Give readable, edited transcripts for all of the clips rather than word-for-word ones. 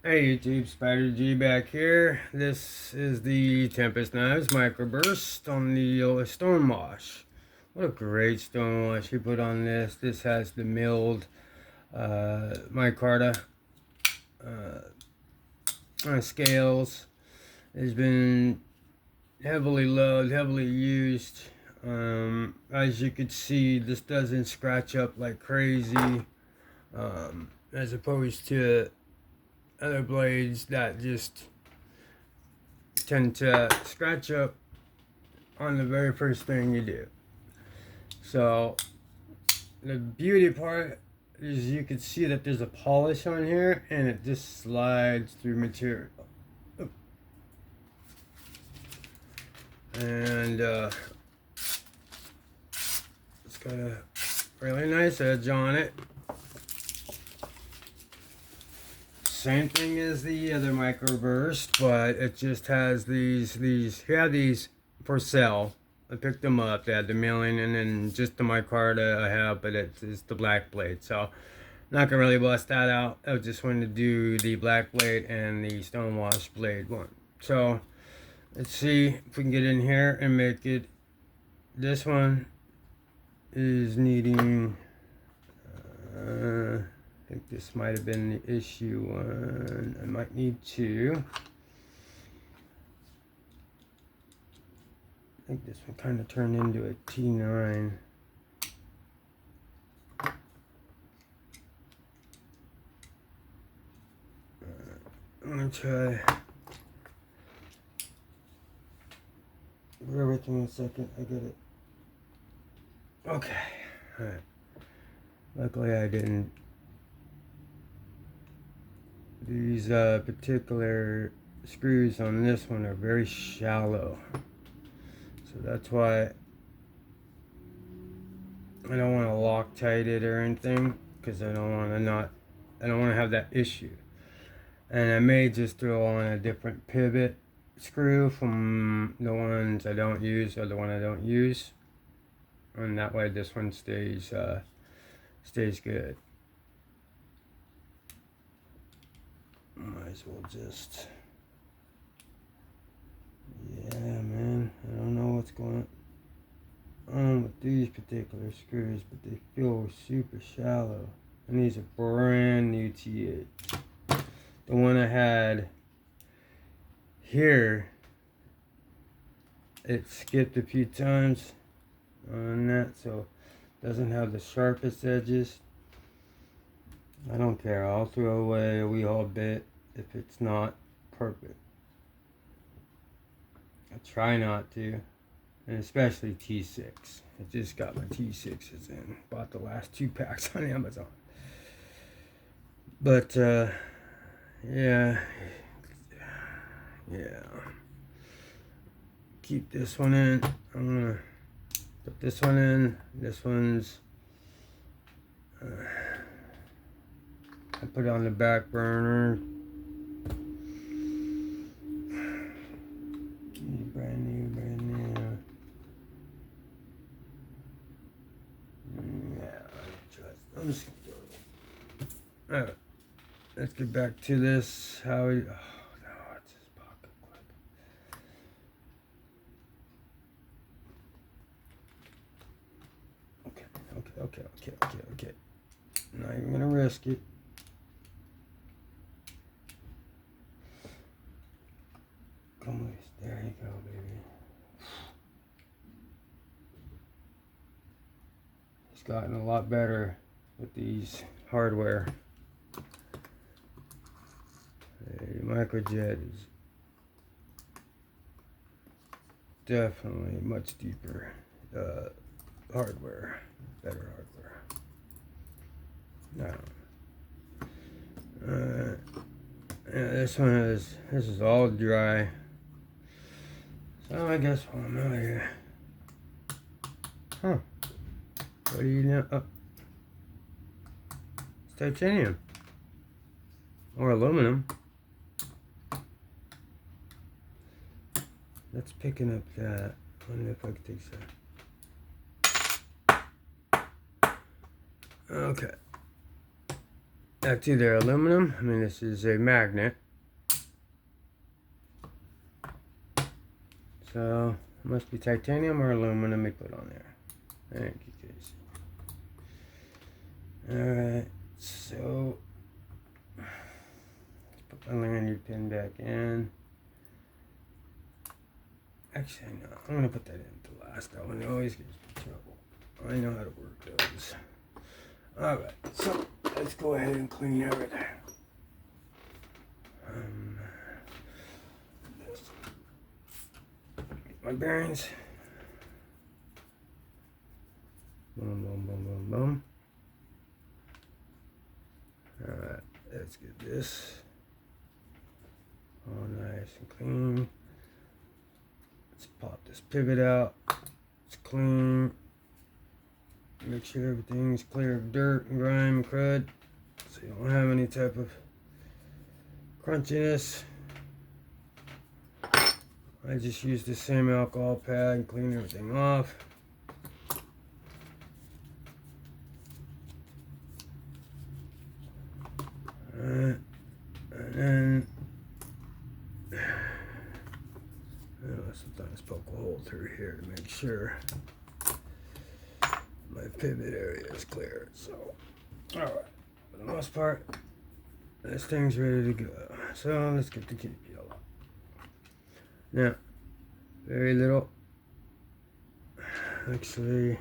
Hey YouTube, Spider G back here. This is the Tempest Knives MicroBurst on the stonewash. What a great stonewash he put on this. This has the milled micarta scales. It's been heavily loved, heavily used. As you can see, this doesn't scratch up like crazy, as opposed to other blades that just tend to scratch up on the very first thing you do. So the beauty part is you can see that there's a polish on here and it just slides through material. And it's got a really nice edge on it. Same thing as the other MicroBurst, but it just has these he had these for sale. I picked them up. They had the milling and then just the micarta I have, but it's the black blade. So I'm not gonna really bust that out. I just wanted to do the black blade and the stonewash blade one. So let's see if we can get in here and make it. This one is needing I think this might have been the issue one. I might need two. I think this one kind of turned into a T9. I'm gonna try. Bear with me a second. I get it. Okay. All right. Luckily, I didn't. These particular screws on this one are very shallow, so that's why I don't want to Loctite it or anything, because I don't want to have that issue. And I may just throw on a different pivot screw from the ones I don't use or the one I don't use, and that way this one stays good. Might as well just, yeah, man, I don't know what's going on with these particular screws, but they feel super shallow. And these are brand new T8. The one I had here, it skipped a few times on that, so it doesn't have the sharpest edges. I don't care, I'll throw away a wee whole bit if it's not perfect. I try not to, and especially T6. I just got my T6s in, bought the last 2 packs on Amazon. But yeah, keep this one in. I'm gonna put this one in. This one's I put it on the back burner. Brand new. Yeah, I'm just gonna Alright, let's get back to this. How we, oh no, it's his pocket clip. Okay. Not even gonna risk it. Come loose. There you go, baby. It's gotten a lot better with these hardware. The microjet is definitely much deeper hardware, better hardware. Now, yeah, this is all dry. So I guess while I'm out here, what do you know? Oh, it's titanium or aluminum. That's picking up that. I wonder if I can take that. Okay. That's either aluminum, I mean this is a magnet. So it must be titanium or aluminum. Let me put on there. Thank you, Casey. Alright, so let's put my lanyard pin back in. Actually, no, I'm going to put that in the last. That one always gives me trouble. I know how to work those. Alright, so let's go ahead and clean everything. My bearings. Boom, boom, boom, boom, boom. Alright, let's get this all nice and clean. Let's pop this pivot out. It's clean. Make sure everything's clear of dirt and grime and crud, so you don't have any type of crunchiness. I just use the same alcohol pad and clean everything off. Alright, and then sometimes poke a hole through here to make sure my pivot area is clear. So, alright, for the most part, this thing's ready to go. So let's get the kitty peel up. Now, very little. Actually,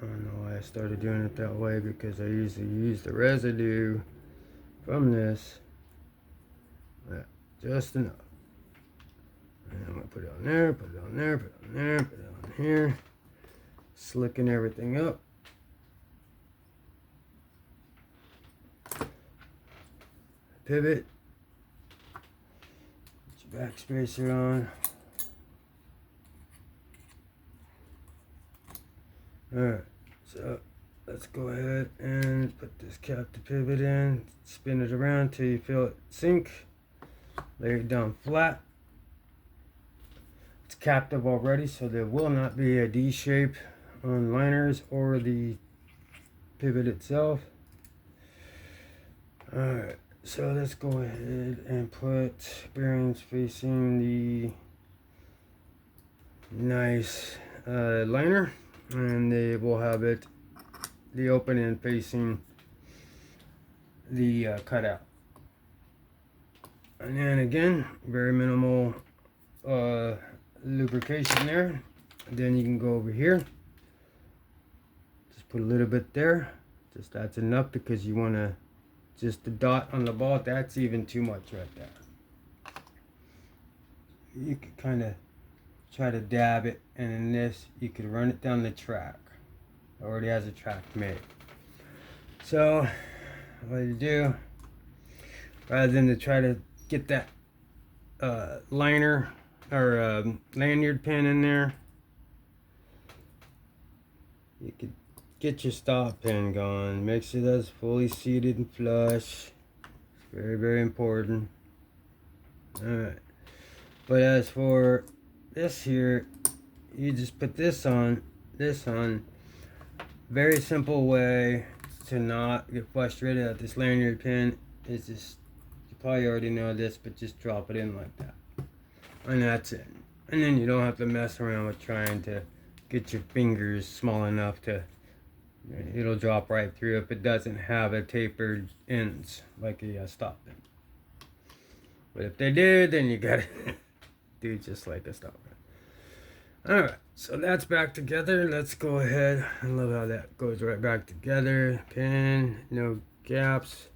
I don't know why I started doing it that way, because I usually use the residue from this. Yeah, just enough. And I'm going to put it on there, put it on there, put it on there, put it on here. Slicking everything up. Pivot. Put your back spacer on. Alright, so let's go ahead and put this cap to pivot in. Spin it around till you feel it sink. Lay it down flat. It's captive already, so there will not be a D shape on liners or the pivot itself. Alright, so let's go ahead and put bearings facing the nice liner, and they will have it, the opening facing the cutout. And then again, very minimal lubrication there. And then you can go over here, just put a little bit there. Just that's enough, because you want to, just the dot on the ball, that's even too much right there. You could kind of try to dab it, and in this you could run it down the track. It already has a track made. So what you do, rather than to try to get that liner or lanyard pin in there, you could get your stop pin going. Make sure that's fully seated and flush. It's very, very important. Alright, but as for this here, you just put this on. Very simple way to not get frustrated at this lanyard pin is just, you probably already know this, but just drop it in like that, and that's it. And then you don't have to mess around with trying to get your fingers small enough to, it'll drop right through if it doesn't have a tapered ends like a stop pin. But if they did, then you gotta do just like a stop pin. Alright, so that's back together. Let's go ahead. I love how that goes right back together. Pin, no gaps.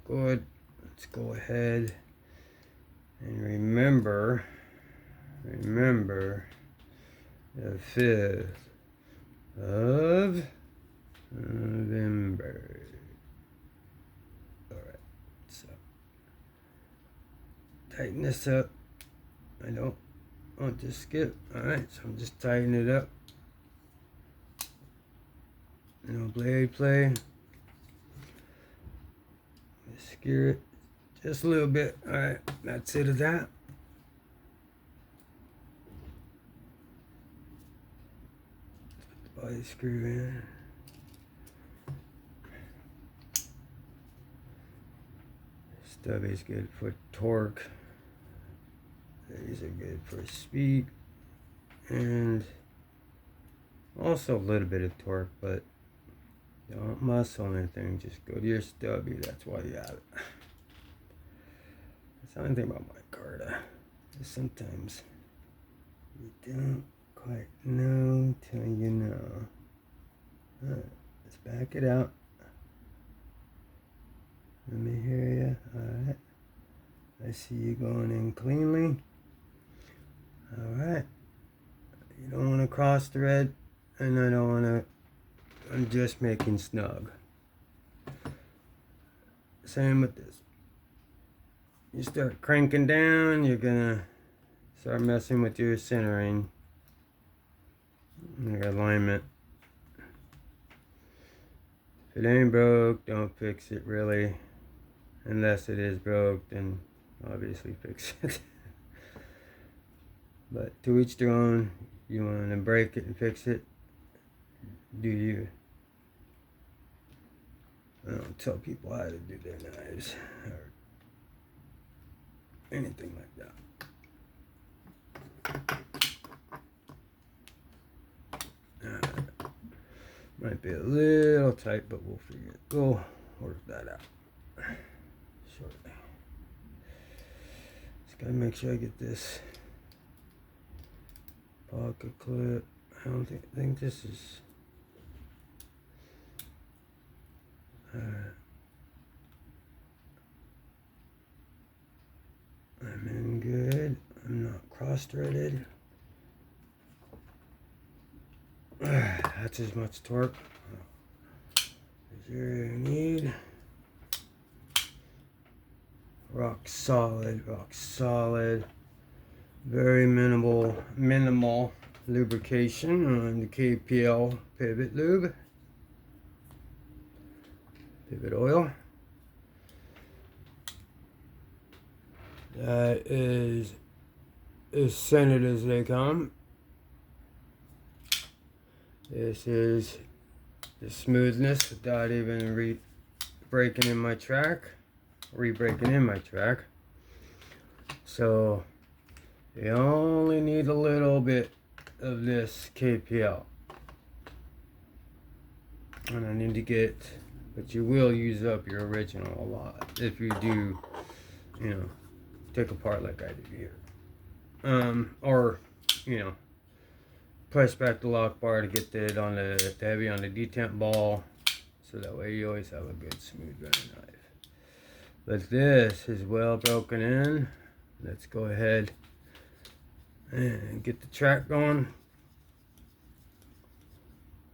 Good. Let's go ahead and remember the 5th of November. Alright, so tighten this up. I don't want to skip. Alright, so I'm just tightening it up. No blade play. Skewer it just a little bit. Alright, that's it of that. slide screw in. Stub is good for torque. These are good for speed and also a little bit of torque, but don't muscle anything, just go to your stubby, that's why you have it. That's the only thing about micarta. Sometimes you don't quite know till you know. Alright, let's back it out. Let me hear you. Alright. I see you going in cleanly. Alright. You don't want to cross thread, and I don't want to. I'm just making snug. Same with this. You start cranking down, you're gonna start messing with your centering, your alignment. If it ain't broke, don't fix it really. Unless it is broke, then obviously fix it. But to each their own. You want to break it and fix it, do you. I don't tell people how to do their knives or anything like that. Might be a little tight, but we'll work that out shortly. Just gotta make sure I get this pocket clip. I don't think this is. I'm in good. I'm not cross-threaded. That's as much torque as you need. Rock solid, rock solid. Very minimal lubrication on the KPL pivot lube. Pivot oil. That is as scented as they come. This is the smoothness without even re-breaking in my track. So you only need a little bit of this KPL. And I need to get, but you will use up your original a lot if you do, you know, take apart like I did here. Or, you know, press back the lock bar to get it on the heavy on the detent ball, so that way you always have a good smooth running knife. But this is well broken in. Let's go ahead and get the track going.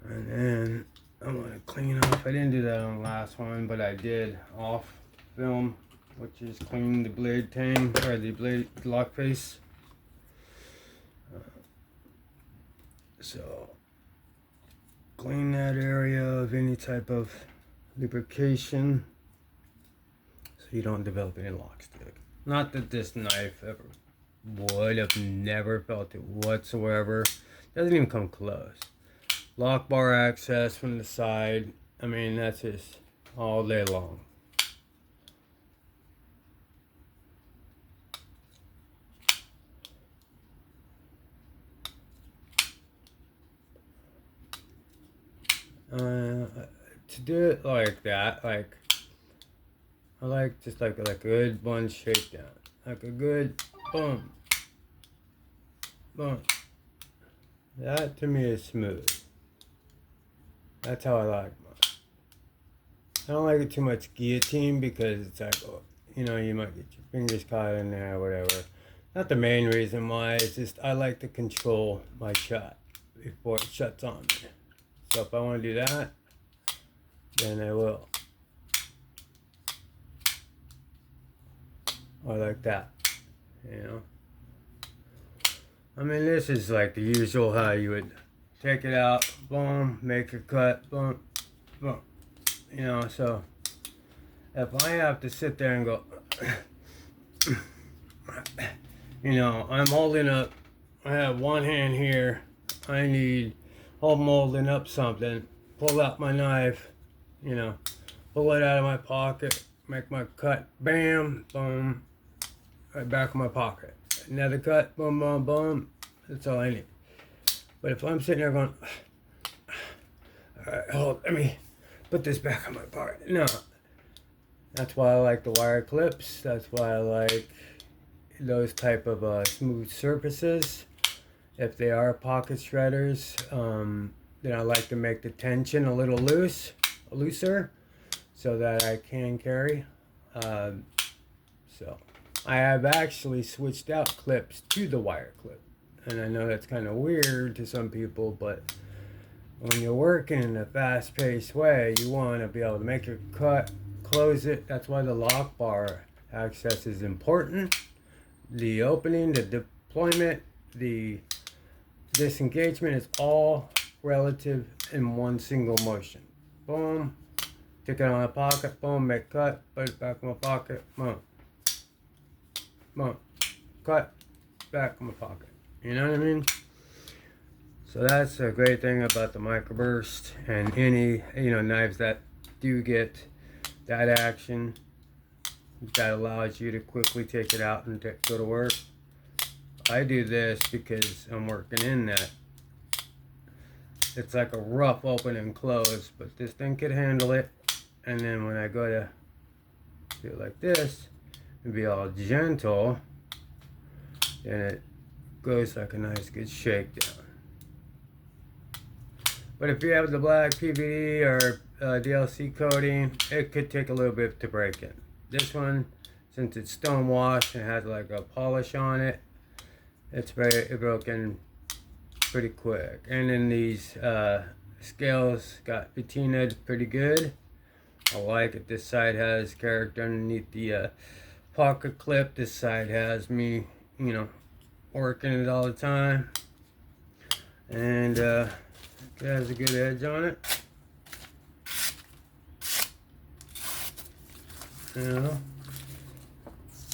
And then I'm gonna clean off. I didn't do that on the last one, but I did off film, which is clean the blade tang or the blade lock face. So clean that area of any type of lubrication so you don't develop any lock stick. Not that this knife ever would. I've never felt it whatsoever. Doesn't even come close. Lock bar access from the side. I mean, that's just all day long. To do it like that, like I like just like a good one shakedown, like a good boom, boom. That to me is smooth. That's how I like mine. I don't like it too much guillotine because it's like, oh, you know, you might get your fingers caught in there or whatever. Not the main reason why. It's just I like to control my shot before it shuts on me. So if I want to do that, then I will. Or like that, you know. I mean, this is like the usual how you would take it out, boom, make a cut, boom, boom. You know, so if I have to sit there and go, you know, I'm holding up, I have one hand here, hole molding up something, pull out my knife, you know, pull it out of my pocket, make my cut, bam, boom, right back in my pocket. Another cut, boom, boom, boom. That's all I need. But if I'm sitting there going, all right, hold, let me put this back in my pocket. No. That's why I like the wire clips. That's why I like those type of smooth surfaces. If they are pocket shredders, then I like to make the tension a little looser, so that I can carry. So I have actually switched out clips to the wire clip. And I know that's kind of weird to some people, but when you're working in a fast-paced way, you want to be able to make your cut, close it. That's why the lock bar access is important. The opening, the deployment, the disengagement is all relative in one single motion. Boom, stick it on my pocket, boom, make cut, put it back in my pocket, boom, boom, cut, back in my pocket. You know what I mean? So that's a great thing about the microburst and any, knives that do get that action that allows you to quickly take it out and go to work. I do this because I'm working in that. It's like a rough open and close, but this thing could handle it. And then when I go to do it like this, and be all gentle, then it goes like a nice good shakedown. But if you have the black PVD or DLC coating, it could take a little bit to break in. This one, since it's stone washed and has like a polish on it, it's broken pretty quick. And then these scales got patinaed pretty good. I like it. This side has character underneath the pocket clip. This side has me, working it all the time. And it has a good edge on it.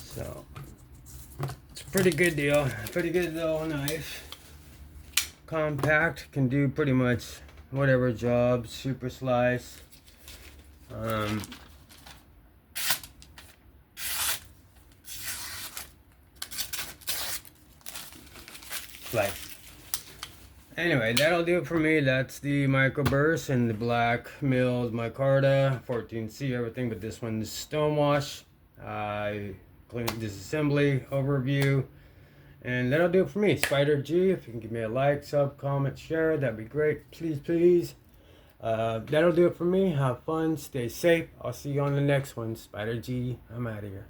So it's a pretty good deal. Pretty good little knife. Compact, can do pretty much whatever job. Super slice. Slice. Anyway, that'll do it for me. That's the microburst and the black milled micarta 14C, everything but this one's stonewash. I cleaned Disassembly overview, and that'll do it for me. Spider G, if you can give me a like, sub, comment, share, that'd be great. Please. That'll do it for me. Have fun, stay safe. I'll see you on the next one. Spider G, I'm out of here.